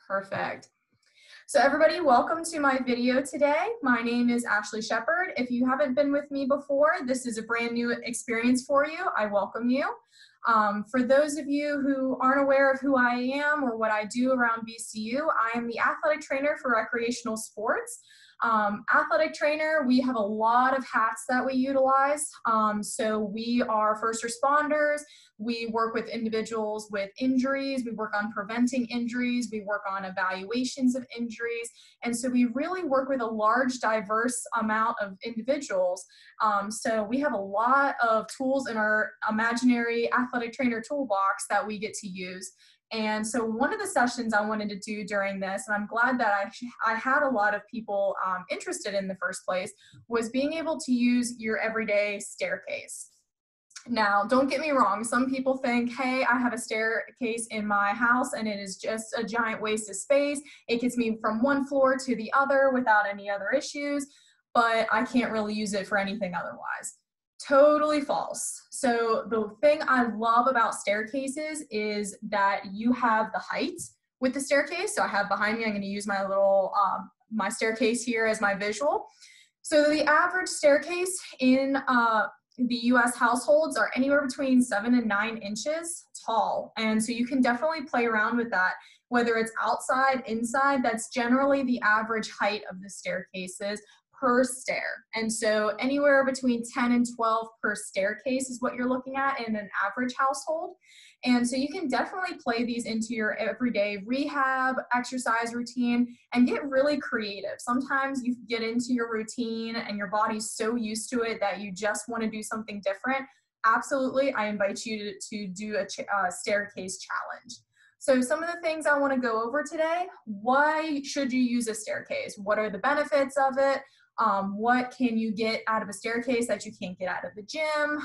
Perfect. So everybody, welcome to my video today. My name is Ashley Shepard. If you haven't been with me before, this is a brand new experience for you. I welcome you. For those of you who aren't aware of who I am or what I do around VCU, I am the athletic trainer for recreational sports. Athletic trainer, we have a lot of hats that we utilize. So we are first responders. We work with individuals with injuries. We work on preventing injuries. We work on evaluations of injuries. And so we really work with a large, diverse amount of individuals. So we have a lot of tools in our imaginary athletic trainer toolbox that we get to use. And so one of the sessions I wanted to do during this, and I'm glad that I had a lot of people interested in the first place, was being able to use your everyday staircase. Now, don't get me wrong. Some people think, hey, I have a staircase in my house and it is just a giant waste of space. It gets me from one floor to the other without any other issues, but I can't really use it for anything otherwise. Totally false. So the thing I love about staircases is that you have the height with the staircase. So I have behind me, I'm going to use my little, my staircase here as my visual. So the average staircase in the US households are anywhere between 7 and 9 inches tall. And so you can definitely play around with that, whether it's outside, inside. That's generally the average height of the staircases per stair. And so anywhere between 10 and 12 per staircase is what you're looking at in an average household. And so you can definitely play these into your everyday rehab exercise routine and get really creative. Sometimes you get into your routine and your body's so used to it that you just want to do something different. Absolutely, I invite you to do a staircase challenge. So some of the things I want to go over today: why should you use a staircase? What are the benefits of it? What can you get out of a staircase that you can't get out of the gym?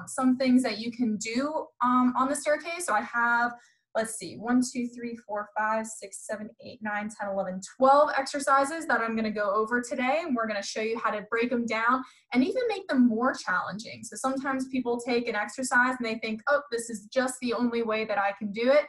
Some things that you can do on the staircase. So I have, let's see, 1, 2, 3, 4, 5, 6, 7, 8, 9, 10, 11, 12 exercises that I'm going to go over today. And we're going to show you how to break them down and even make them more challenging. So sometimes people take an exercise and they think, oh, this is just the only way that I can do it.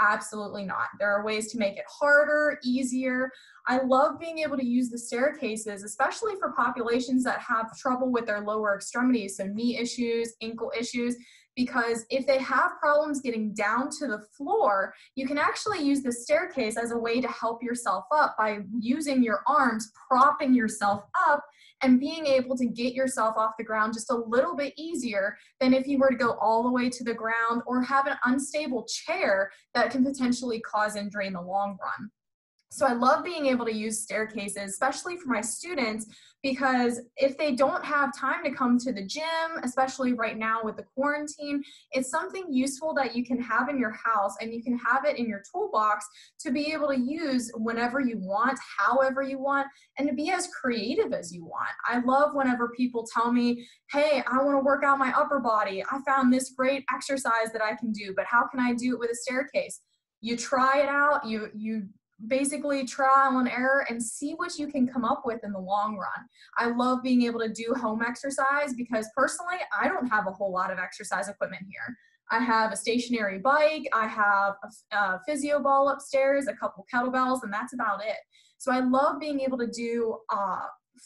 Absolutely not. There are ways to make it harder, easier. I love being able to use the staircases, especially for populations that have trouble with their lower extremities, so knee issues, ankle issues, because if they have problems getting down to the floor, you can actually use the staircase as a way to help yourself up by using your arms, propping yourself up, and being able to get yourself off the ground just a little bit easier than if you were to go all the way to the ground or have an unstable chair that can potentially cause injury in the long run. So I love being able to use staircases, especially for my students, because if they don't have time to come to the gym, especially right now with the quarantine, it's something useful that you can have in your house and you can have it in your toolbox to be able to use whenever you want, however you want, and to be as creative as you want. I love whenever people tell me, hey, I want to work out my upper body. I found this great exercise that I can do, but how can I do it with a staircase? You try it out, you basically trial and error and see what you can come up with in the long run. I love being able to do home exercise because personally, I don't have a whole lot of exercise equipment here. I have a stationary bike, I have a physio ball upstairs, a couple kettlebells, and that's about it. So I love being able to do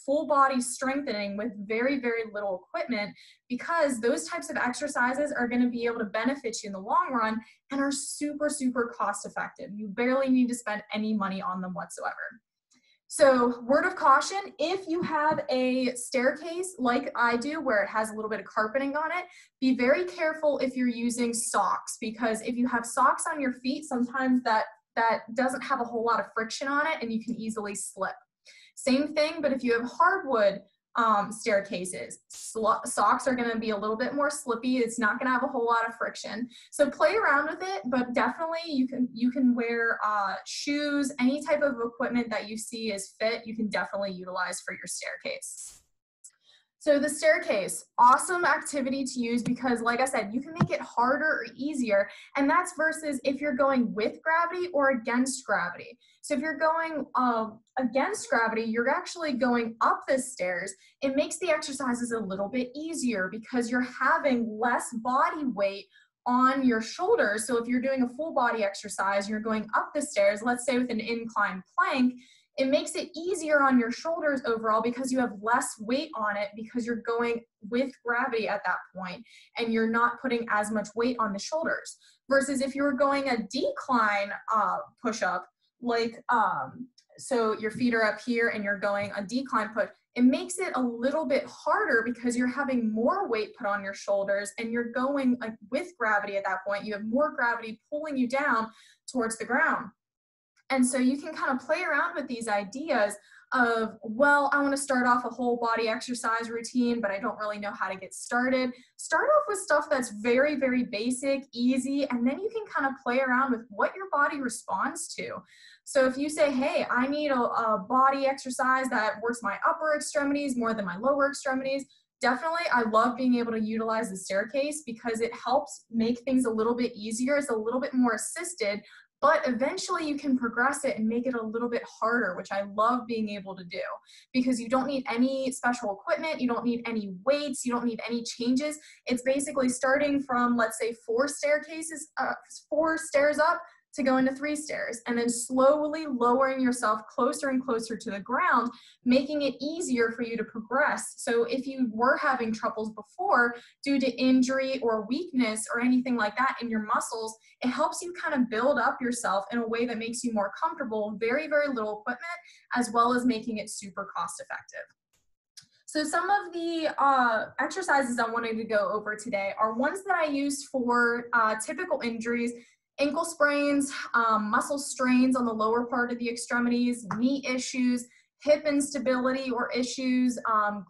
full body strengthening with very, very little equipment, because those types of exercises are going to be able to benefit you in the long run and are super, super cost effective. You barely need to spend any money on them whatsoever. So word of caution, if you have a staircase like I do where it has a little bit of carpeting on it, be very careful if you're using socks, because if you have socks on your feet, sometimes that doesn't have a whole lot of friction on it and you can easily slip. Same thing, but if you have hardwood staircases, socks are going to be a little bit more slippy. It's not going to have a whole lot of friction. So play around with it, but definitely you can wear shoes, any type of equipment that you see is fit, you can definitely utilize for your staircase. So the staircase, awesome activity to use because, like I said, you can make it harder or easier, and that's versus if you're going with gravity or against gravity. So if you're going against gravity, you're actually going up the stairs. It makes the exercises a little bit easier because you're having less body weight on your shoulders. So if you're doing a full body exercise, you're going up the stairs, let's say with an incline plank, it makes it easier on your shoulders overall because you have less weight on it because you're going with gravity at that point and you're not putting as much weight on the shoulders. Versus if you were going a decline push-up, like so your feet are up here and you're going a decline push, it makes it a little bit harder because you're having more weight put on your shoulders and you're going like with gravity at that point. You have more gravity pulling you down towards the ground. And so you can kind of play around with these ideas of, well, I want to start off a whole body exercise routine, but I don't really know how to get started. Start off with stuff that's very, very basic, easy, and then you can kind of play around with what your body responds to. So if you say, hey, I need a body exercise that works my upper extremities more than my lower extremities, definitely, I love being able to utilize the staircase because it helps make things a little bit easier. It's a little bit more assisted, but eventually you can progress it and make it a little bit harder, which I love being able to do because you don't need any special equipment, you don't need any weights, you don't need any changes. It's basically starting from, let's say, 4 stairs up to go into 3 stairs, and then slowly lowering yourself closer and closer to the ground, making it easier for you to progress. So if you were having troubles before due to injury or weakness or anything like that in your muscles, it helps you kind of build up yourself in a way that makes you more comfortable, very, very little equipment, as well as making it super cost effective. So some of the exercises I wanted to go over today are ones that I use for typical injuries, ankle sprains, muscle strains on the lower part of the extremities, knee issues, hip instability or issues,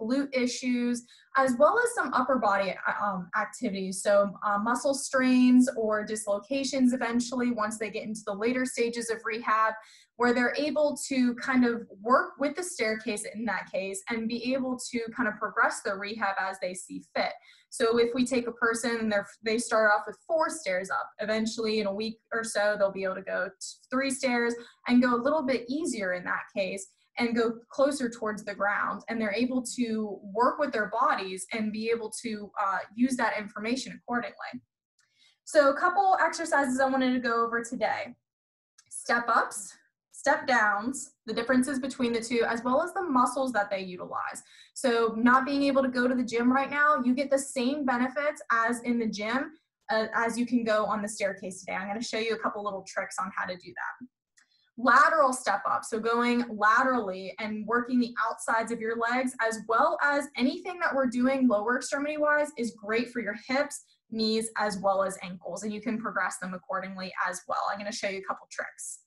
glute issues, as well as some upper body activities. So muscle strains or dislocations eventually once they get into the later stages of rehab, where they're able to kind of work with the staircase in that case and be able to kind of progress their rehab as they see fit. So if we take a person and they start off with 4 stairs up, eventually in a week or so, they'll be able to go 3 stairs and go a little bit easier in that case and go closer towards the ground. And they're able to work with their bodies and be able to use that information accordingly. So a couple exercises I wanted to go over today. Step ups, step downs, the differences between the two, as well as the muscles that they utilize. So not being able to go to the gym right now, you get the same benefits as in the gym as you can go on the staircase today. I'm going to show you a couple little tricks on how to do that. Lateral step up, so going laterally and working the outsides of your legs, as well as anything that we're doing lower extremity wise is great for your hips, knees, as well as ankles, and you can progress them accordingly as well. I'm going to show you a couple tricks.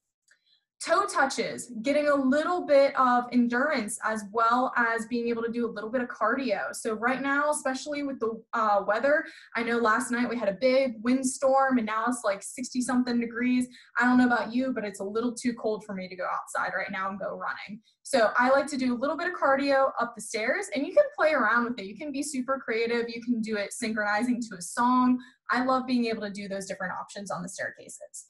Toe touches, getting a little bit of endurance as well as being able to do a little bit of cardio. So right now, especially with the weather, I know last night we had a big windstorm and now it's like 60-something degrees. I don't know about you, but it's a little too cold for me to go outside right now and go running. So I like to do a little bit of cardio up the stairs, and you can play around with it. You can be super creative. You can do it synchronizing to a song. I love being able to do those different options on the staircases.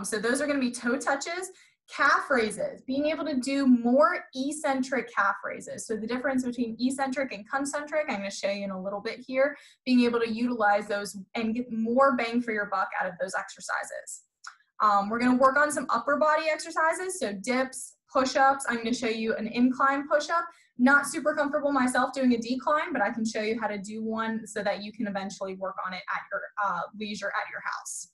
So those are going to be toe touches. Calf raises, being able to do more eccentric calf raises. So the difference between eccentric and concentric, I'm going to show you in a little bit here, being able to utilize those and get more bang for your buck out of those exercises. We're going to work on some upper body exercises, so dips, push-ups. I'm going to show you an incline push-up. Not super comfortable myself doing a decline, but I can show you how to do one so that you can eventually work on it at your leisure at your house.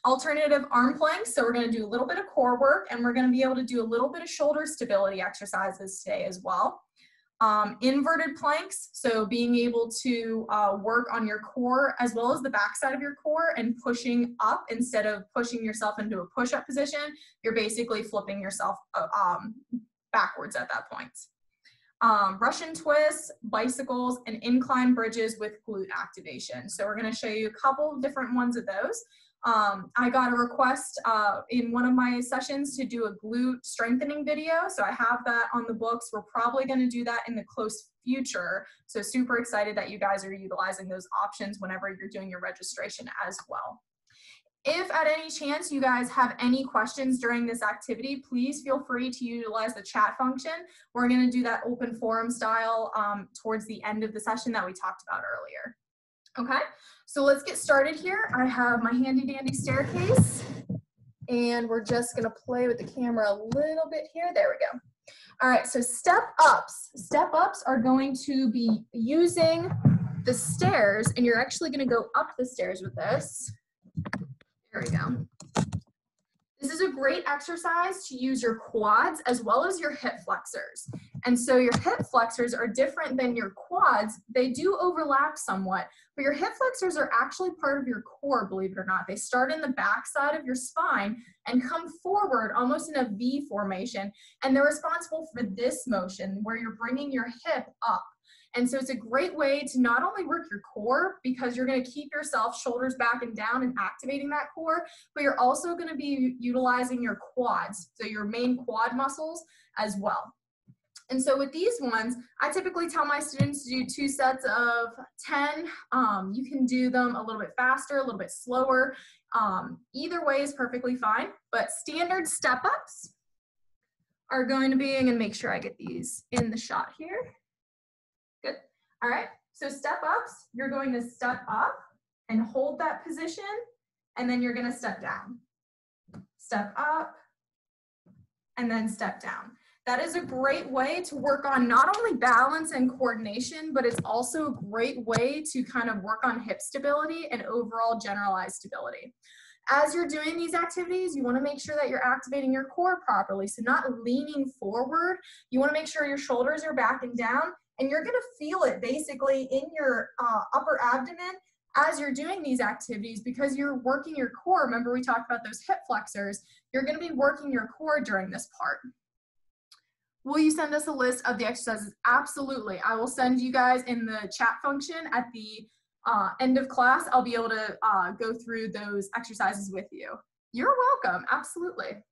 Alternative arm planks. So we're going to do a little bit of core work, and we're going to be able to do a little bit of shoulder stability exercises today as well. Inverted planks. So being able to work on your core as well as the backside of your core and pushing up instead of pushing yourself into a push-up position. You're basically flipping yourself backwards at that point. Russian twists, bicycles, and incline bridges with glute activation. So we're going to show you a couple of different ones of those. I got a request in one of my sessions to do a glute strengthening video. So I have that on the books. We're probably going to do that in the close future. So super excited that you guys are utilizing those options whenever you're doing your registration as well. If at any chance you guys have any questions during this activity, please feel free to utilize the chat function. We're going to do that open forum style towards the end of the session that we talked about earlier. Okay, so let's get started here. I have my handy dandy staircase, and we're just gonna play with the camera a little bit here. There we go. All right, so step ups. Step ups are going to be using the stairs, and you're actually gonna go up the stairs with this. There we go. This is a great exercise to use your quads as well as your hip flexors. And so your hip flexors are different than your quads. They do overlap somewhat, but your hip flexors are actually part of your core, believe it or not. They start in the back side of your spine and come forward almost in a V formation. And they're responsible for this motion where you're bringing your hip up. And so it's a great way to not only work your core, because you're going to keep yourself shoulders back and down and activating that core, but you're also going to be utilizing your quads, so your main quad muscles as well. And so with these ones, I typically tell my students to do 2 sets of 10. You can do them a little bit faster, a little bit slower. Either way is perfectly fine, but standard step ups are going to be, I'm going to make sure I get these in the shot here. Good. All right. So step ups, you're going to step up and hold that position, and then you're going to step down. Step up, and then step down. That is a great way to work on not only balance and coordination, but it's also a great way to kind of work on hip stability and overall generalized stability. As you're doing these activities, you want to make sure that you're activating your core properly. So not leaning forward. You want to make sure your shoulders are back and down. And you're going to feel it basically in your upper abdomen as you're doing these activities because you're working your core. Remember, we talked about those hip flexors. You're going to be working your core during this part. Will you send us a list of the exercises? Absolutely. I will send you guys in the chat function at the end of class. I'll be able to go through those exercises with you. You're welcome. Absolutely.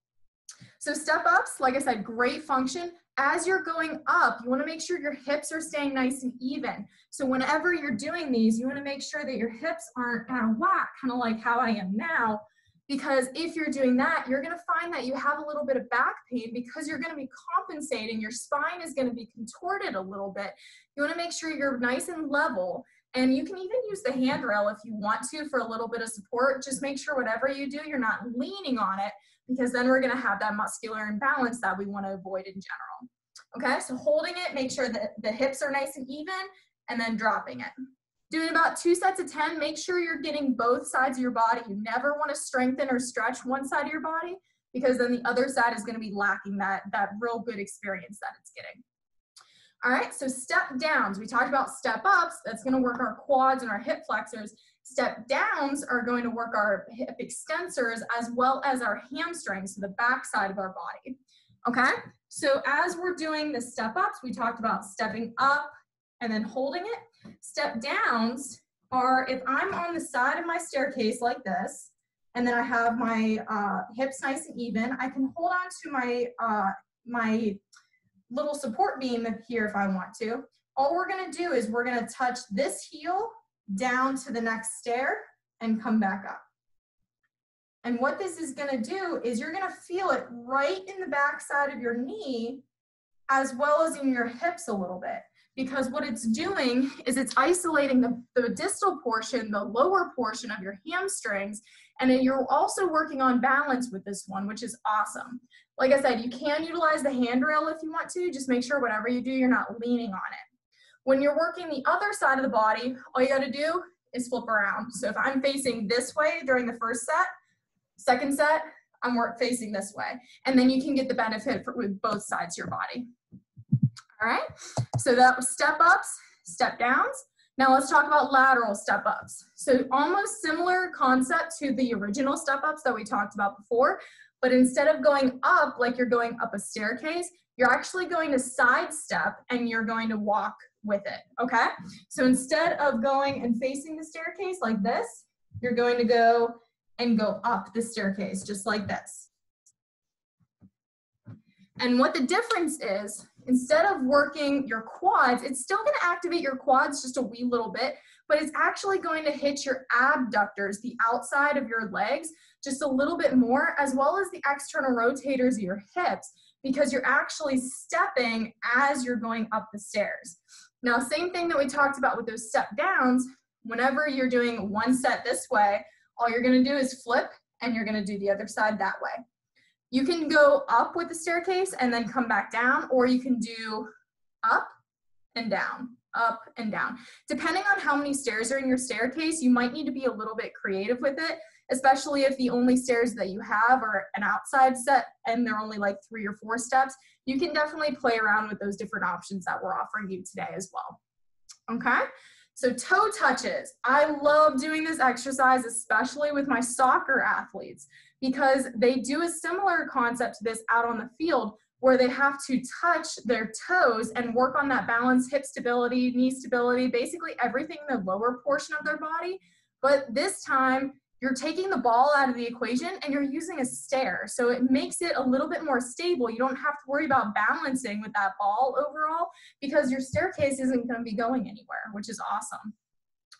So step ups, like I said, great function. As you're going up, you want to make sure your hips are staying nice and even. So whenever you're doing these, you want to make sure that your hips aren't out of whack, kind of like how I am now, because if you're doing that, you're going to find that you have a little bit of back pain because you're going to be compensating. Your spine is going to be contorted a little bit. You want to make sure you're nice and level. And you can even use the handrail if you want to for a little bit of support. Just make sure whatever you do, you're not leaning on it, because then we're going to have that muscular imbalance that we want to avoid in general. Okay, so holding it, make sure that the hips are nice and even, and then dropping it. Doing about 2 sets of 10, make sure you're getting both sides of your body. You never want to strengthen or stretch one side of your body, because then the other side is going to be lacking that real good experience that it's getting. All right, so step downs. We talked about step ups. That's going to work our quads and our hip flexors. Step downs are going to work our hip extensors as well as our hamstrings, so the back side of our body. Okay, so as we're doing the step ups, we talked about stepping up and then holding it. Step downs are if I'm on the side of my staircase like this, and then I have my hips nice and even, I can hold on to my little support beam here if I want to. All we're going to do is we're going to touch this heel down to the next stair and come back up. And what this is going to do is you're going to feel it right in the back side of your knee as well as in your hips a little bit, because what it's doing is it's isolating the distal portion, the lower portion of your hamstrings, and then you're also working on balance with this one, which is awesome. Like I said, you can utilize the handrail if you want to. Just make sure whatever you do, you're not leaning on it. When you're working the other side of the body, all you got to do is flip around. So if I'm facing this way during the first set, second set, I'm facing this way. And then you can get the benefit with both sides of your body. All right, so that was step ups, step downs. Now let's talk about lateral step ups. So almost similar concept to the original step ups that we talked about before, but instead of going up like you're going up a staircase, you're actually going to sidestep and you're going to walk with it, okay? So instead of going and facing the staircase like this, you're going to go and go up the staircase just like this. And what the difference is, instead of working your quads, it's still going to activate your quads just a wee little bit, but it's actually going to hit your abductors, the outside of your legs, just a little bit more, as well as the external rotators of your hips, because you're actually stepping as you're going up the stairs. Now, same thing that we talked about with those step downs, Whenever you're doing one set this way, all you're gonna do is flip and you're gonna do the other side that way. You can go up with the staircase and then come back down, or you can do up and down, up and down. Depending on how many stairs are in your staircase, you might need to be a little bit creative with it, especially if the only stairs that you have are an outside set and they're only like 3 or 4 steps. You can definitely play around with those different options that we're offering you today as well. Okay, so toe touches. I love doing this exercise, especially with my soccer athletes, because they do a similar concept to this out on the field, where they have to touch their toes and work on that balance, hip stability, knee stability, basically everything in the lower portion of their body. But this time, you're taking the ball out of the equation and you're using a stair. So it makes it a little bit more stable. You don't have to worry about balancing with that ball overall, because your staircase isn't going to be going anywhere, which is awesome.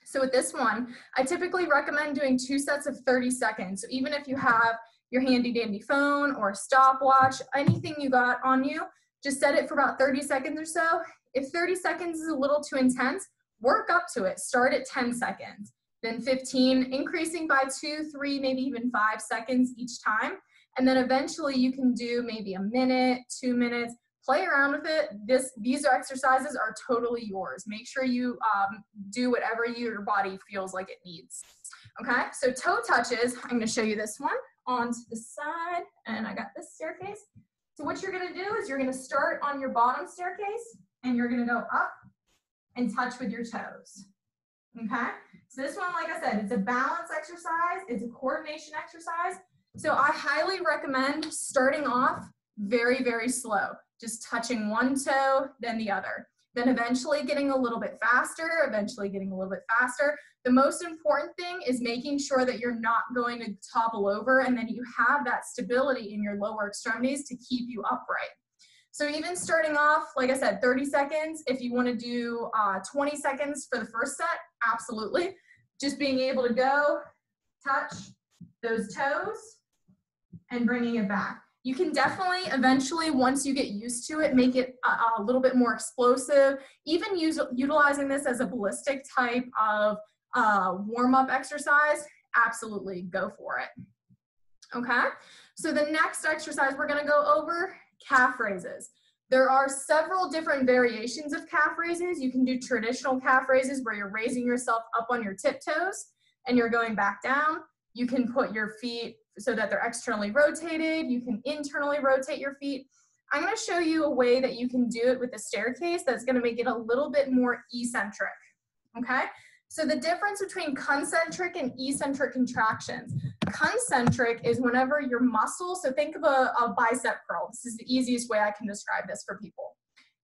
So with this one, I typically recommend doing 2 sets of 30 seconds. So even if you have your handy dandy phone or a stopwatch, anything you got on you, just set it for about 30 seconds or so. If 30 seconds is a little too intense, work up to it. Start at 10 seconds, then 15, increasing by 2, 3, maybe even 5 seconds each time. And then eventually you can do maybe a minute, 2 minutes, play around with it. These exercises are totally yours. Make sure you do whatever your body feels like it needs. Okay, so toe touches, I'm gonna show you this one onto the side, and I got this staircase. So what you're gonna do is you're gonna start on your bottom staircase and you're gonna go up and touch with your toes. Okay, so this one, like I said, it's a balance exercise, it's a coordination exercise. So I highly recommend starting off very, very slow, just touching one toe, then the other. Then eventually getting a little bit faster, The most important thing is making sure that you're not going to topple over, and then you have that stability in your lower extremities to keep you upright. So even starting off, like I said, 30 seconds, if you want to do 20 seconds for the first set, absolutely. Just being able to go, touch those toes, and bringing it back. You can definitely eventually, once you get used to it, make it a little bit more explosive. Even utilizing this as a ballistic type of warm-up exercise, absolutely go for it. Okay, so the next exercise we're gonna go over, calf raises. There are several different variations of calf raises. You can do traditional calf raises where you're raising yourself up on your tiptoes and you're going back down. You can put your feet so that they're externally rotated. You can internally rotate your feet. I'm going to show you a way that you can do it with the staircase that's going to make it a little bit more eccentric. Okay? So the difference between concentric and eccentric contractions. Concentric is whenever your muscle, so think of a bicep curl. This is the easiest way I can describe this for people.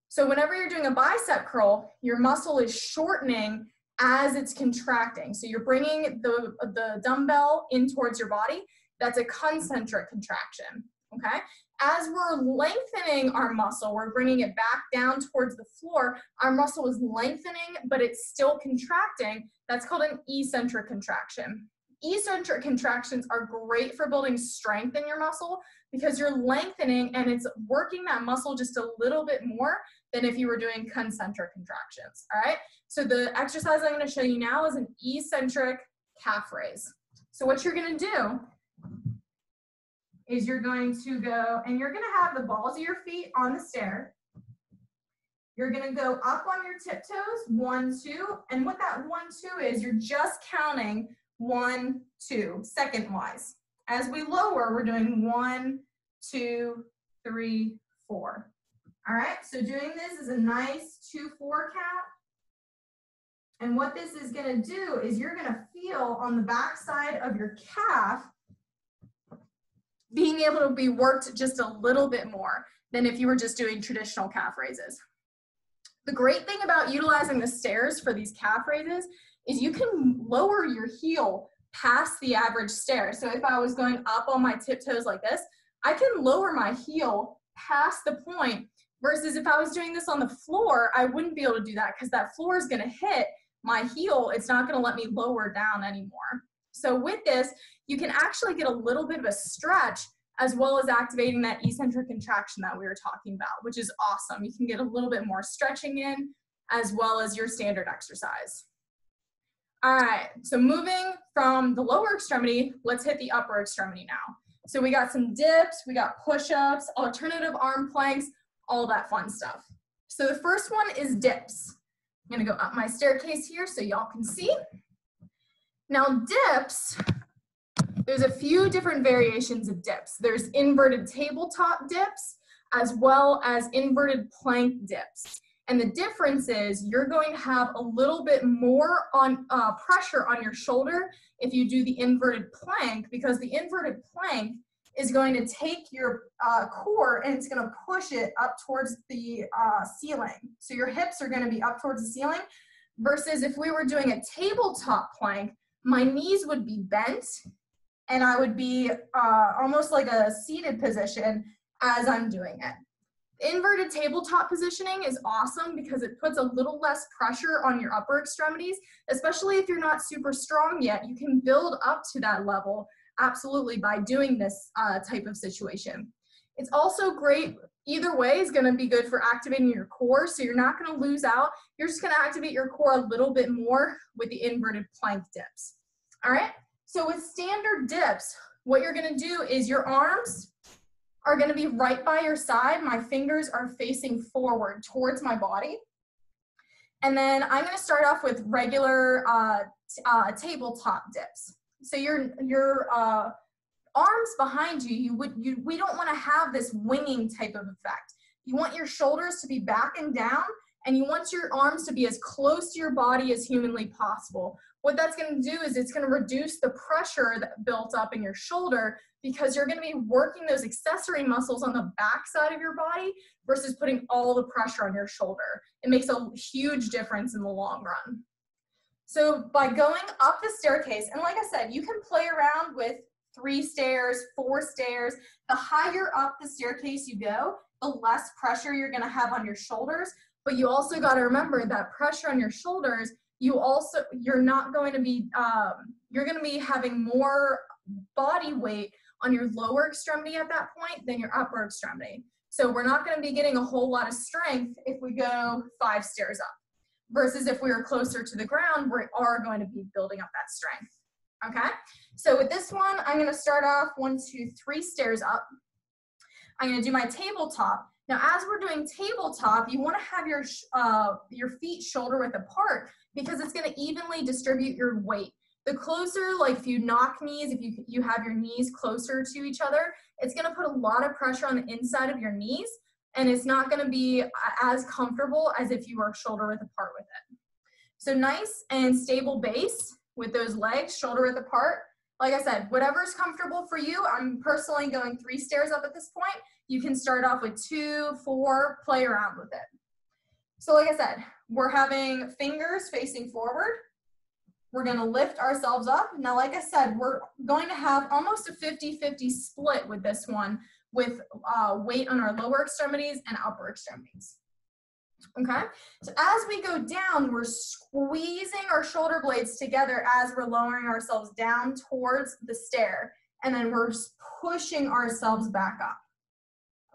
So whenever you're doing a bicep curl, your muscle is shortening as it's contracting. So you're bringing the dumbbell in towards your body. That's a concentric contraction, okay? As we're lengthening our muscle, we're bringing it back down towards the floor. Our muscle is lengthening, but it's still contracting. That's called an eccentric contraction. Eccentric contractions are great for building strength in your muscle because you're lengthening and it's working that muscle just a little bit more than if you were doing concentric contractions, all right? So the exercise I'm gonna show you now is an eccentric calf raise. So what you're gonna do is you're going to go, and you're gonna have the balls of your feet on the stair. You're gonna go up on your tiptoes, 1, 2, and what that 1, 2 is, you're just counting 1, 2, second-wise. As we lower, we're doing 1, 2, 3, 4. All right, so doing this is a nice 2, 4 count. And what this is gonna do is you're gonna feel on the back side of your calf being able to be worked just a little bit more than if you were just doing traditional calf raises. The great thing about utilizing the stairs for these calf raises is you can lower your heel past the average stair. So if I was going up on my tiptoes like this, I can lower my heel past the point, versus if I was doing this on the floor, I wouldn't be able to do that because that floor is gonna hit my heel. It's not gonna let me lower down anymore. So with this, you can actually get a little bit of a stretch as well as activating that eccentric contraction that we were talking about, which is awesome. You can get a little bit more stretching in as well as your standard exercise. All right, so moving from the lower extremity, let's hit the upper extremity now. So we got some dips, we got push-ups, alternative arm planks, all that fun stuff. So the first one is dips. I'm gonna go up my staircase here so y'all can see. Now dips, there's a few different variations of dips. There's inverted tabletop dips as well as inverted plank dips. And the difference is you're going to have a little bit more on pressure on your shoulder if you do the inverted plank, because the inverted plank is going to take your core and it's going to push it up towards the ceiling. So your hips are going to be up towards the ceiling, versus if we were doing a tabletop plank, my knees would be bent and I would be almost like a seated position as I'm doing it. Inverted tabletop positioning is awesome because it puts a little less pressure on your upper extremities, especially if you're not super strong yet. You can build up to that level absolutely by doing this type of situation. It's also great, either way is going to be good for activating your core, so you're not going to lose out. You're just going to activate your core a little bit more with the inverted plank dips. All right, so with standard dips, what you're going to do is your arms are going to be right by your side. My fingers are facing forward towards my body. And then I'm going to start off with regular tabletop dips. So your arms behind you, we don't want to have this winging type of effect. You want your shoulders to be back and down, and you want your arms to be as close to your body as humanly possible. What that's going to do is it's going to reduce the pressure that built up in your shoulder, because you're going to be working those accessory muscles on the back side of your body versus putting all the pressure on your shoulder. It makes a huge difference in the long run. So by going up the staircase, and like I said, you can play around with 3 stairs, 4 stairs. The higher up the staircase you go, the less pressure you're going to have on your shoulders. But you also got to remember that pressure on your shoulders, you're not going to be, you're going to be having more body weight on your lower extremity at that point than your upper extremity. So we're not going to be getting a whole lot of strength if we go 5 stairs up, versus if we were closer to the ground, we are going to be building up that strength. Okay, so with this one, I'm going to start off 1, 2, 3 stairs up. I'm going to do my tabletop. Now, as we're doing tabletop, you want to have your feet shoulder width apart, because it's going to evenly distribute your weight. The closer, like if you knock knees, if you have your knees closer to each other, it's going to put a lot of pressure on the inside of your knees, and it's not going to be as comfortable as if you were shoulder width apart with it. So nice and stable base with those legs shoulder width apart. Like I said, whatever's comfortable for you. I'm personally going 3 stairs up at this point. You can start off with 2, 4, play around with it. So like I said, we're having fingers facing forward. We're going to lift ourselves up. Now, like I said, we're going to have almost a 50-50 split with this one, with weight on our lower extremities and upper extremities. Okay, so as we go down, we're squeezing our shoulder blades together as we're lowering ourselves down towards the stair, and then we're pushing ourselves back up.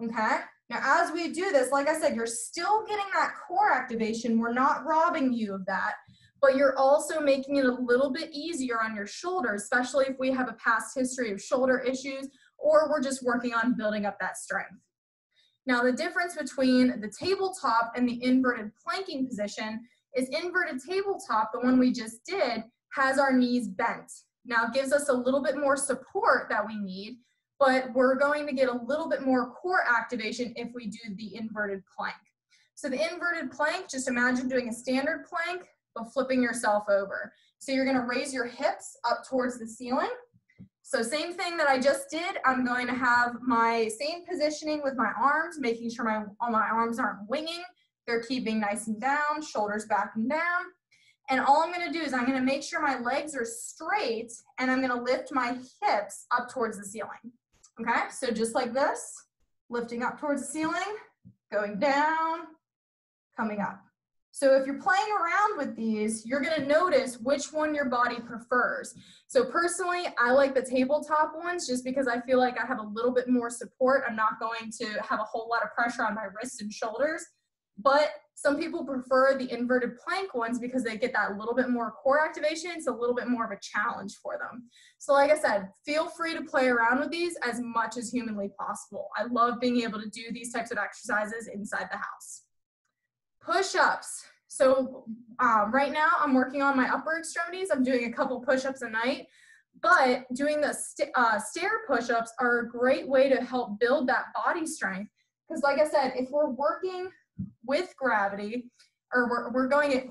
Okay, now as we do this, like I said, you're still getting that core activation. We're not robbing you of that, but you're also making it a little bit easier on your shoulders, especially if we have a past history of shoulder issues, or we're just working on building up that strength. Now, the difference between the tabletop and the inverted planking position is inverted tabletop, the one we just did, has our knees bent. Now, it gives us a little bit more support that we need, but we're going to get a little bit more core activation if we do the inverted plank. So the inverted plank, just imagine doing a standard plank, but flipping yourself over. So you're going to raise your hips up towards the ceiling. So same thing that I just did, I'm going to have my same positioning with my arms, making sure all my arms aren't winging. They're keeping nice and down, shoulders back and down. And all I'm going to do is I'm going to make sure my legs are straight, and I'm going to lift my hips up towards the ceiling. Okay, so just like this, lifting up towards the ceiling, going down, coming up. So if you're playing around with these, you're going to notice which one your body prefers. So personally, I like the tabletop ones just because I feel like I have a little bit more support. I'm not going to have a whole lot of pressure on my wrists and shoulders. but some people prefer the inverted plank ones because they get that little bit more core activation. It's a little bit more of a challenge for them. So like I said, feel free to play around with these as much as humanly possible. I love being able to do these types of exercises inside the house. Push-ups. So right now I'm working on my upper extremities. I'm doing a couple push-ups a night, but doing the stair push-ups are a great way to help build that body strength. Because like I said, if we're working with gravity, or we're going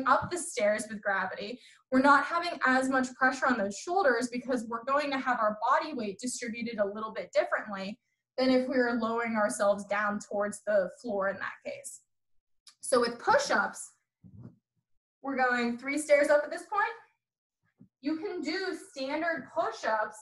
up the stairs with gravity, we're not having as much pressure on those shoulders because we're going to have our body weight distributed a little bit differently than if we were lowering ourselves down towards the floor in that case. So with push-ups, we're going 3 stairs up at this point. You can do standard push-ups,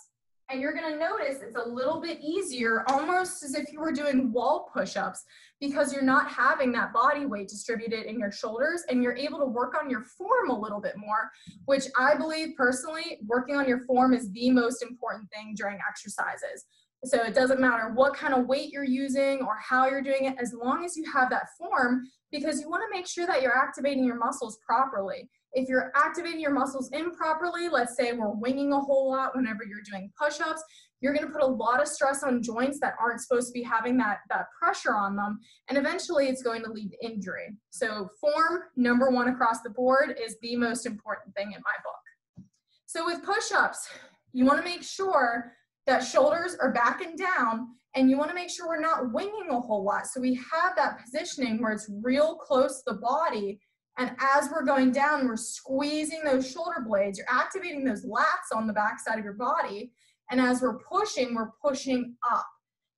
and you're gonna notice it's a little bit easier, almost as if you were doing wall push-ups, because you're not having that body weight distributed in your shoulders, and you're able to work on your form a little bit more, which I believe personally, working on your form is the most important thing during exercises. So it doesn't matter what kind of weight you're using or how you're doing it, as long as you have that form, because you wanna make sure that you're activating your muscles properly. If you're activating your muscles improperly, let's say we're winging a whole lot whenever you're doing push-ups, you're gonna put a lot of stress on joints that aren't supposed to be having that pressure on them, and eventually it's going to lead to injury. So form, number 1 across the board, is the most important thing in my book. So with push-ups, you wanna make sure that shoulders are back and down, and you wanna make sure we're not winging a whole lot. So we have that positioning where it's real close to the body, and as we're going down, we're squeezing those shoulder blades. You're activating those lats on the back side of your body. And as we're pushing up.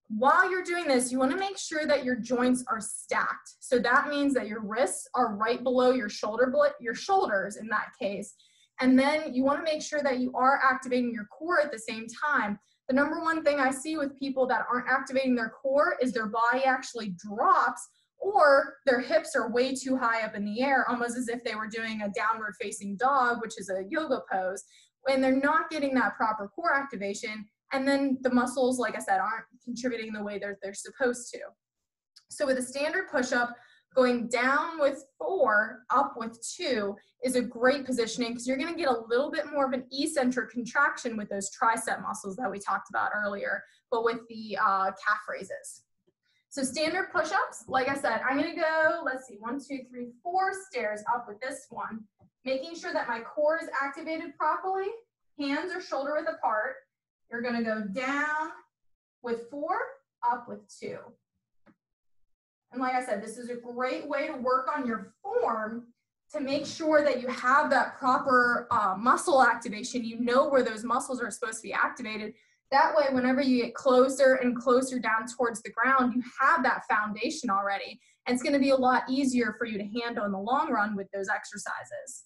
While you're doing this, you wanna make sure that your joints are stacked. So that means that your wrists are right below your shoulders in that case. And then you wanna make sure that you are activating your core at the same time. The number 1 thing I see with people that aren't activating their core is their body actually drops, or their hips are way too high up in the air, almost as if they were doing a downward facing dog, which is a yoga pose, when they're not getting that proper core activation. And then the muscles, like I said, aren't contributing the way they're supposed to. So with a standard push-up, going down with 4, up with 2 is a great positioning, because you're gonna get a little bit more of an eccentric contraction with those tricep muscles that we talked about earlier, but with the calf raises. So standard push-ups, like I said, I'm gonna go, let's see, 1, 2, 3, 4 stairs up with this one, making sure that my core is activated properly. Hands are shoulder width apart. You're gonna go down with 4, up with 2. And like I said, this is a great way to work on your form to make sure that you have that proper muscle activation. You know where those muscles are supposed to be activated. That way, whenever you get closer and closer down towards the ground, you have that foundation already. And it's gonna be a lot easier for you to handle in the long run with those exercises.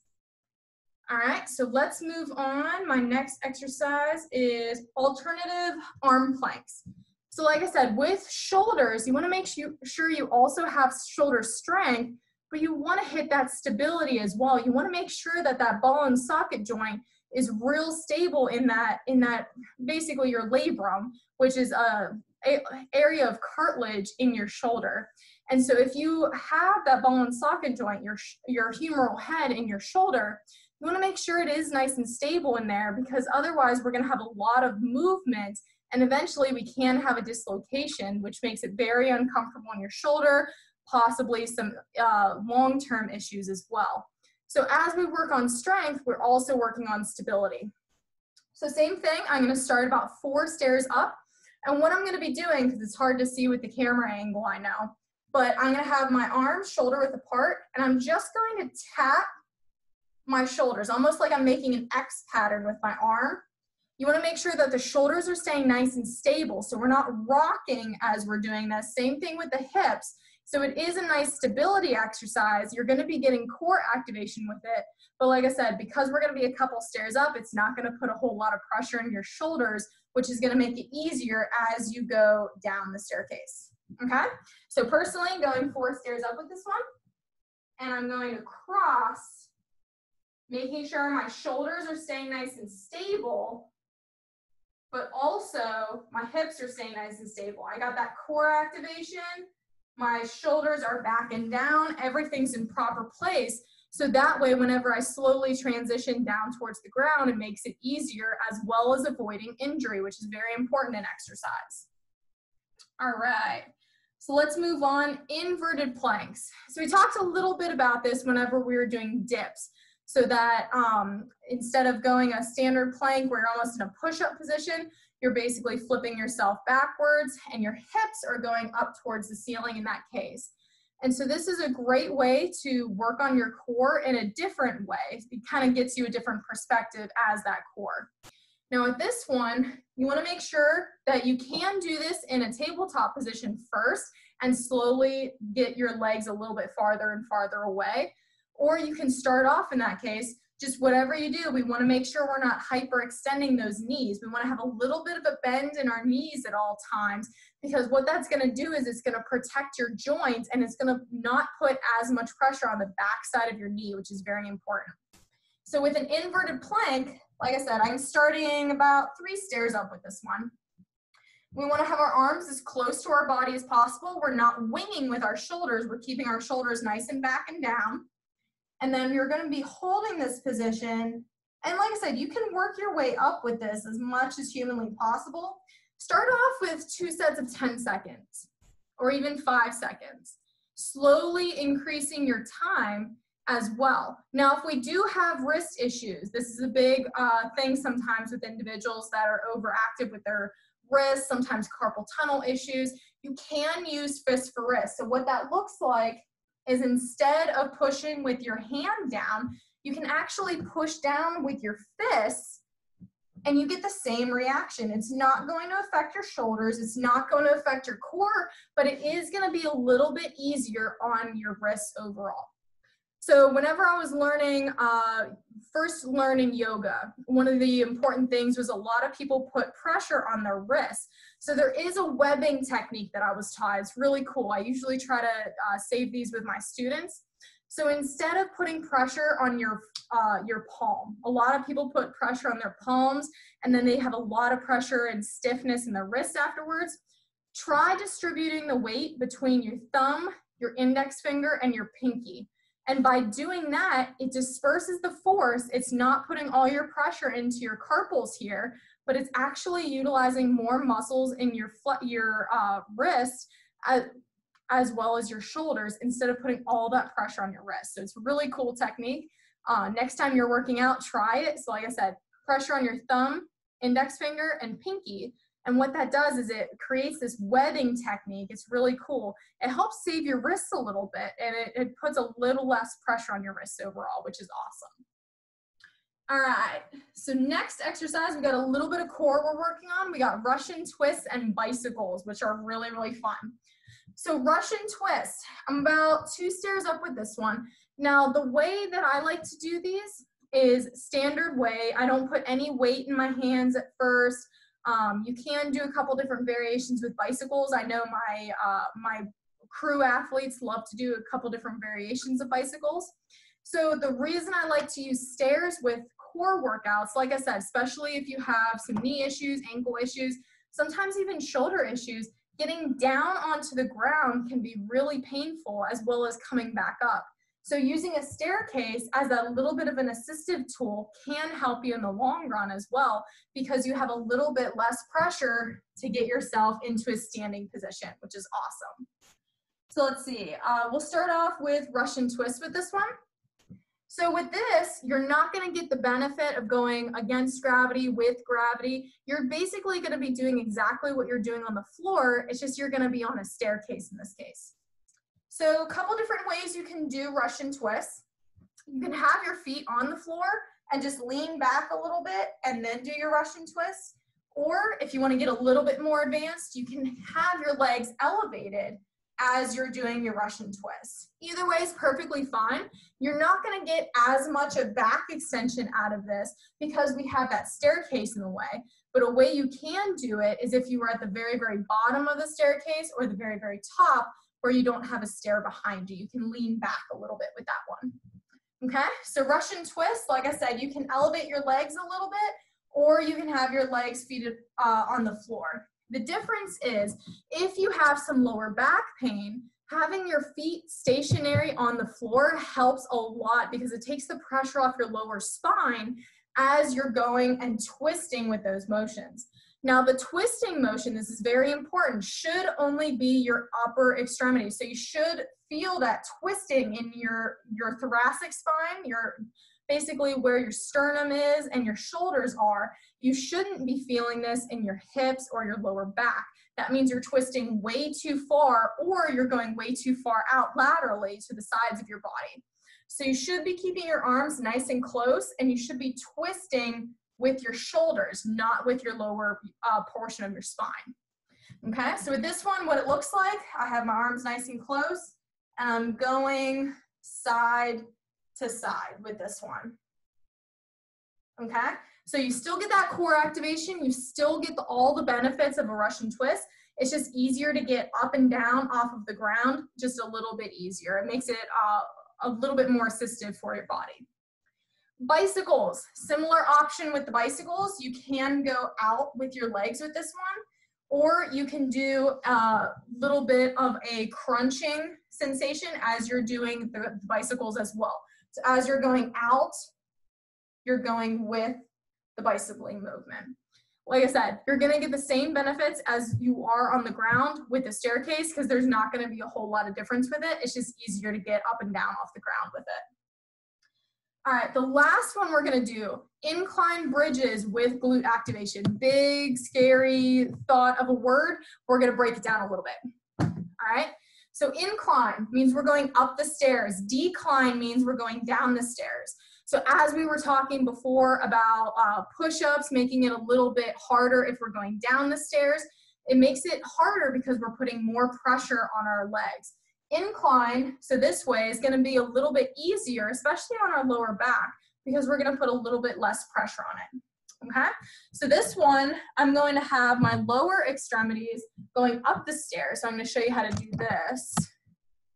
All right, so let's move on. My next exercise is alternative arm planks. So like I said, with shoulders, you wanna make sure you also have shoulder strength, but you wanna hit that stability as well. You wanna make sure that that ball and socket joint is real stable in that basically your labrum, which is a area of cartilage in your shoulder. And so if you have that ball and socket joint, your humeral head in your shoulder, you wanna make sure it is nice and stable in there, because otherwise we're gonna have a lot of movement, and eventually we can have a dislocation, which makes it very uncomfortable in your shoulder, possibly some long-term issues as well. So as we work on strength, we're also working on stability. So same thing, I'm gonna start about 4 stairs up. And what I'm gonna be doing, because it's hard to see with the camera angle, I know, but I'm gonna have my arms shoulder width apart, and I'm just going to tap my shoulders, almost like I'm making an X pattern with my arm. You wanna make sure that the shoulders are staying nice and stable, so we're not rocking as we're doing this. Same thing with the hips. So it is a nice stability exercise. You're gonna be getting core activation with it. But like I said, because we're gonna be a couple stairs up, it's not gonna put a whole lot of pressure on your shoulders, which is gonna make it easier as you go down the staircase, okay? So personally, going 4 stairs up with this one, and I'm going to cross, making sure my shoulders are staying nice and stable, but also my hips are staying nice and stable. I got that core activation, My shoulders are back and down. Everything's in proper place. So that way, whenever I slowly transition down towards the ground, it makes it easier, as well as avoiding injury, which is very important in exercise. All right, so let's move on. Inverted planks. So we talked a little bit about this whenever we were doing dips, so that instead of going a standard plank where you're almost in a push-up position, you're basically flipping yourself backwards and your hips are going up towards the ceiling in that case. And so this is a great way to work on your core in a different way. It kind of gets you a different perspective as that core. Now with this one, you want to make sure that you can do this in a tabletop position first and slowly get your legs a little bit farther and farther away. Or you can start off in that case, just whatever you do, we want to make sure we're not hyperextending those knees. We want to have a little bit of a bend in our knees at all times, because what that's going to do is it's going to protect your joints and it's going to not put as much pressure on the back side of your knee, which is very important. So with an inverted plank, like I said, I'm starting about 3 stairs up with this one. We want to have our arms as close to our body as possible. We're not winging with our shoulders. We're keeping our shoulders nice and back and down. And then you're going to be holding this position. And like I said, you can work your way up with this as much as humanly possible. Start off with 2 sets of 10 seconds or even 5 seconds, slowly increasing your time as well. Now, if we do have wrist issues, this is a big thing sometimes with individuals that are overactive with their wrists, sometimes carpal tunnel issues. You can use fist for wrist. So what that looks like is instead of pushing with your hand down, you can actually push down with your fists and you get the same reaction. It's not going to affect your shoulders, it's not going to affect your core, but it is going to be a little bit easier on your wrists overall. So whenever I was learning, first learning yoga, one of the important things was a lot of people put pressure on their wrists. So there is a webbing technique that I was taught. It's really cool. I usually try to save these with my students. So instead of putting pressure on your palm, a lot of people put pressure on their palms and then they have a lot of pressure and stiffness in their wrists afterwards. Try distributing the weight between your thumb, your index finger, and your pinky. And by doing that, it disperses the force. It's not putting all your pressure into your carpals here, but it's actually utilizing more muscles in your wrist as well as your shoulders instead of putting all that pressure on your wrist. So it's a really cool technique. Next time you're working out, try it. So like I said, pressure on your thumb, index finger, and pinky. And what that does is it creates this webbing technique. It's really cool. It helps save your wrists a little bit, and it puts a little less pressure on your wrists overall, which is awesome. All right, so next exercise, we got a little bit of core we're working on. We got Russian twists and bicycles, which are really, really fun. So Russian twist, I'm about 2 stairs up with this one. Now, the way that I like to do these is standard way. I don't put any weight in my hands at first. You can do a couple different variations with bicycles. I know my crew athletes love to do a couple different variations of bicycles. So the reason I like to use stairs with core workouts, like I said, especially if you have some knee issues, ankle issues, sometimes even shoulder issues, getting down onto the ground can be really painful as well as coming back up. So using a staircase as a little bit of an assistive tool can help you in the long run as well, because you have a little bit less pressure to get yourself into a standing position, which is awesome. So let's see, we'll start off with Russian twist with this one. So with this, you're not going to get the benefit of going against gravity, with gravity. You're basically going to be doing exactly what you're doing on the floor. It's just you're going to be on a staircase in this case. So a couple different ways you can do Russian twists. You can have your feet on the floor and just lean back a little bit and then do your Russian twists. Or if you want to get a little bit more advanced, you can have your legs elevated as you're doing your Russian twist. Either way is perfectly fine. You're not going to get as much of back extension out of this because we have that staircase in the way. But a way you can do it is if you were at the very, very bottom of the staircase or the very, very top, where you don't have a stair behind you. You can lean back a little bit with that one. Okay, so Russian twist, like I said, you can elevate your legs a little bit, or you can have your legs feet on the floor. The difference is if you have some lower back pain, Having your feet stationary on the floor helps a lot because it takes the pressure off your lower spine as you're going and twisting with those motions. Now, the twisting motion, this is very important, should only be your upper extremity. So you should feel that twisting in your thoracic spine, basically where your sternum is and your shoulders are. You shouldn't be feeling this in your hips or your lower back. That means you're twisting way too far, or you're going way too far out laterally to the sides of your body. So you should be keeping your arms nice and close, and you should be twisting with your shoulders, not with your lower portion of your spine. Okay, so with this one, what it looks like, I have my arms nice and close, and I'm going side to side with this one. Okay, so you still get that core activation, you still get all the benefits of a Russian twist. It's just easier to get up and down off of the ground, just a little bit easier. It makes it a little bit more assistive for your body. Bicycles, similar option with the bicycles. You can go out with your legs with this one, or you can do a little bit of a crunching sensation as you're doing the bicycles as well. So as you're going out, you're going with the bicycling movement. Like I said, you're gonna get the same benefits as you are on the ground with the staircase because there's not gonna be a whole lot of difference with it. It's just easier to get up and down off the ground with it. All right, the last one we're gonna do, incline bridges with glute activation. Big, scary thought of a word. We're gonna break it down a little bit. All right, so incline means we're going up the stairs. Decline means we're going down the stairs. So as we were talking before about push-ups, making it a little bit harder if we're going down the stairs, it makes it harder because we're putting more pressure on our legs. Incline, so this way, is gonna be a little bit easier, especially on our lower back, because we're gonna put a little bit less pressure on it, okay? So this one, I'm going to have my lower extremities going up the stairs. So I'm gonna show you how to do this,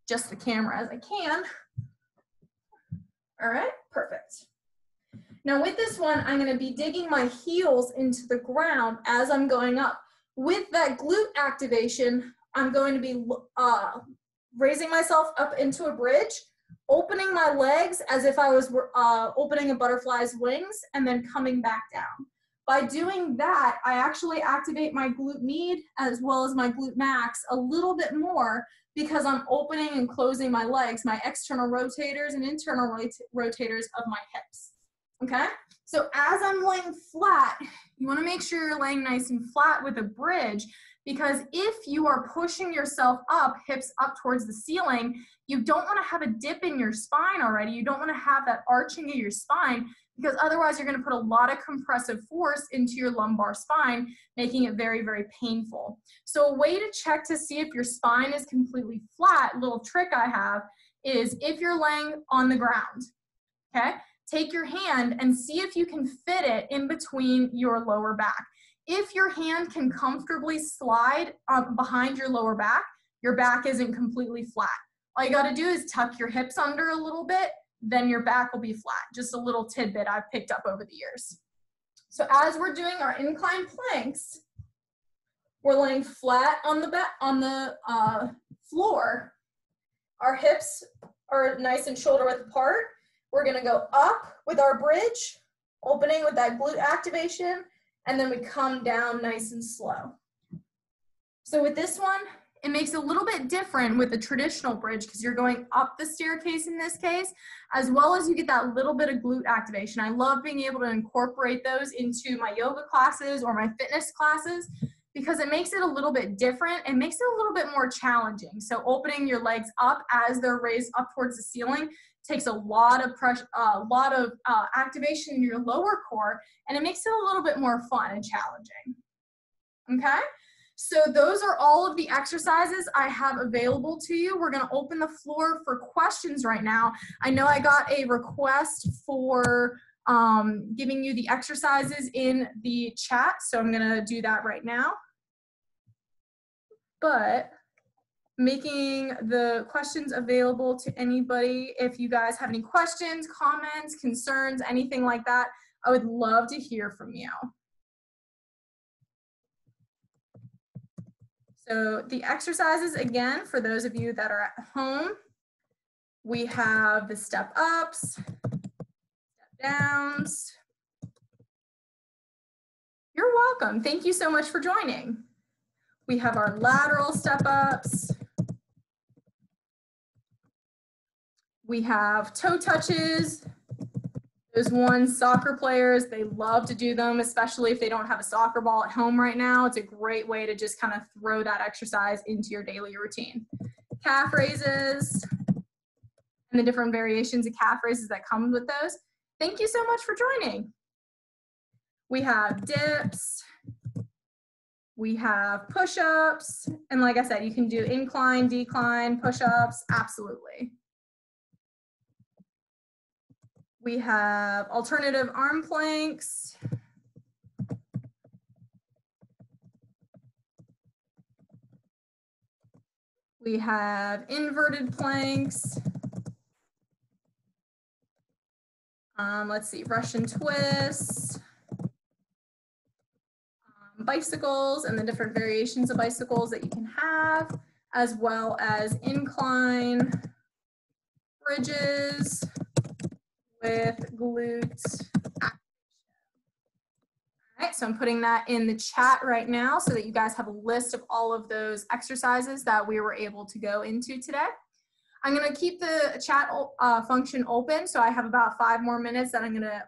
just the camera as I can. All right, perfect. Now with this one, I'm gonna be digging my heels into the ground as I'm going up. With that glute activation, I'm going to be raising myself up into a bridge, opening my legs as if I was opening a butterfly's wings, and then coming back down. By doing that, I actually activate my glute med as well as my glute max a little bit more because I'm opening and closing my legs, my external rotators and internal rotators of my hips, okay? So as I'm laying flat, you wanna make sure you're laying nice and flat with a bridge, because if you are pushing yourself up, hips up towards the ceiling, you don't wanna have a dip in your spine already. You don't wanna have that arching of your spine, because otherwise you're gonna put a lot of compressive force into your lumbar spine, making it very, very painful. So a way to check to see if your spine is completely flat, little trick I have, is if you're laying on the ground, okay? Take your hand and see if you can fit it in between your lower back. If your hand can comfortably slide behind your lower back isn't completely flat. All you gotta do is tuck your hips under a little bit, then your back will be flat. Just a little tidbit I've picked up over the years. So as we're doing our incline planks, we're laying flat on the floor. Our hips are nice and shoulder width apart. We're gonna go up with our bridge, opening with that glute activation, and then we come down nice and slow. So with this one, it makes it a little bit different with the traditional bridge because you're going up the staircase in this case, as well as you get that little bit of glute activation. I love being able to incorporate those into my yoga classes or my fitness classes because it makes it a little bit different. It makes it a little bit more challenging. So opening your legs up as they're raised up towards the ceiling takes a lot of pressure, activation in your lower core, and it makes it a little bit more fun and challenging. Okay? So those are all of the exercises I have available to you. We're gonna open the floor for questions right now. I know I got a request for giving you the exercises in the chat, so I'm gonna do that right now. But making the questions available to anybody, if you guys have any questions, comments, concerns, anything like that, I would love to hear from you. So the exercises, again, for those of you that are at home, we have the step ups, step downs. You're welcome. Thank you so much for joining. We have our lateral step ups. We have toe touches. Those ones, soccer players, they love to do them, especially if they don't have a soccer ball at home right now. It's a great way to just kind of throw that exercise into your daily routine. Calf raises and the different variations of calf raises that come with those. Thank you so much for joining. We have dips. We have push-ups. And like I said, you can do incline, decline, push-ups, absolutely. We have alternative arm planks. We have inverted planks. Let's see, Russian twists. Bicycles and the different variations of bicycles that you can have, as well as incline bridges with glute activation. All right, so I'm putting that in the chat right now so that you guys have a list of all of those exercises that we were able to go into today. I'm going to keep the chat function open, so I have about 5 more minutes that I'm going to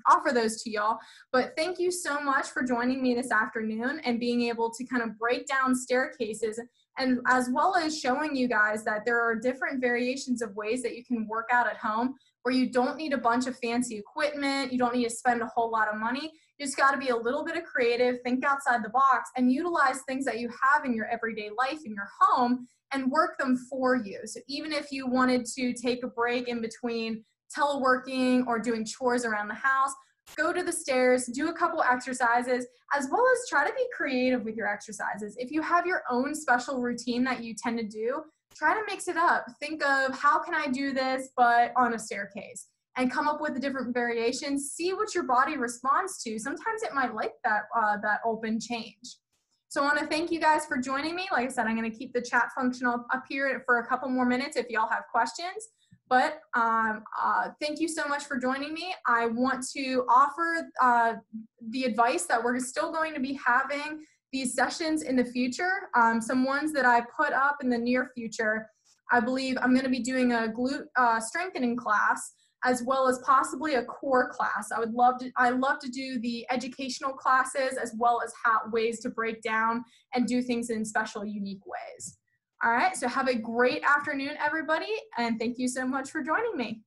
offer those to y'all. But thank you so much for joining me this afternoon and being able to kind of break down staircases, and as well as showing you guys that there are different variations of ways that you can work out at home where you don't need a bunch of fancy equipment, you don't need to spend a whole lot of money. You just got to be a little bit of creative, think outside the box, and utilize things that you have in your everyday life in your home and work them for you. So even if you wanted to take a break in between teleworking or doing chores around the house, go to the stairs, do a couple exercises, as well as try to be creative with your exercises. If you have your own special routine that you tend to do, try to mix it up. Think of, how can I do this but on a staircase? And come up with the different variations. See what your body responds to. Sometimes it might like that, that open change. So I want to thank you guys for joining me. Like I said, I'm going to keep the chat function up here for a couple more minutes if y'all have questions. But thank you so much for joining me. I want to offer the advice that we're still going to be having these sessions in the future. Some ones that I put up in the near future. I believe I'm going to be doing a glute strengthening class, as well as possibly a core class. I love to do the educational classes, as well as ways to break down and do things in special, unique ways. All right, so have a great afternoon, everybody, and thank you so much for joining me.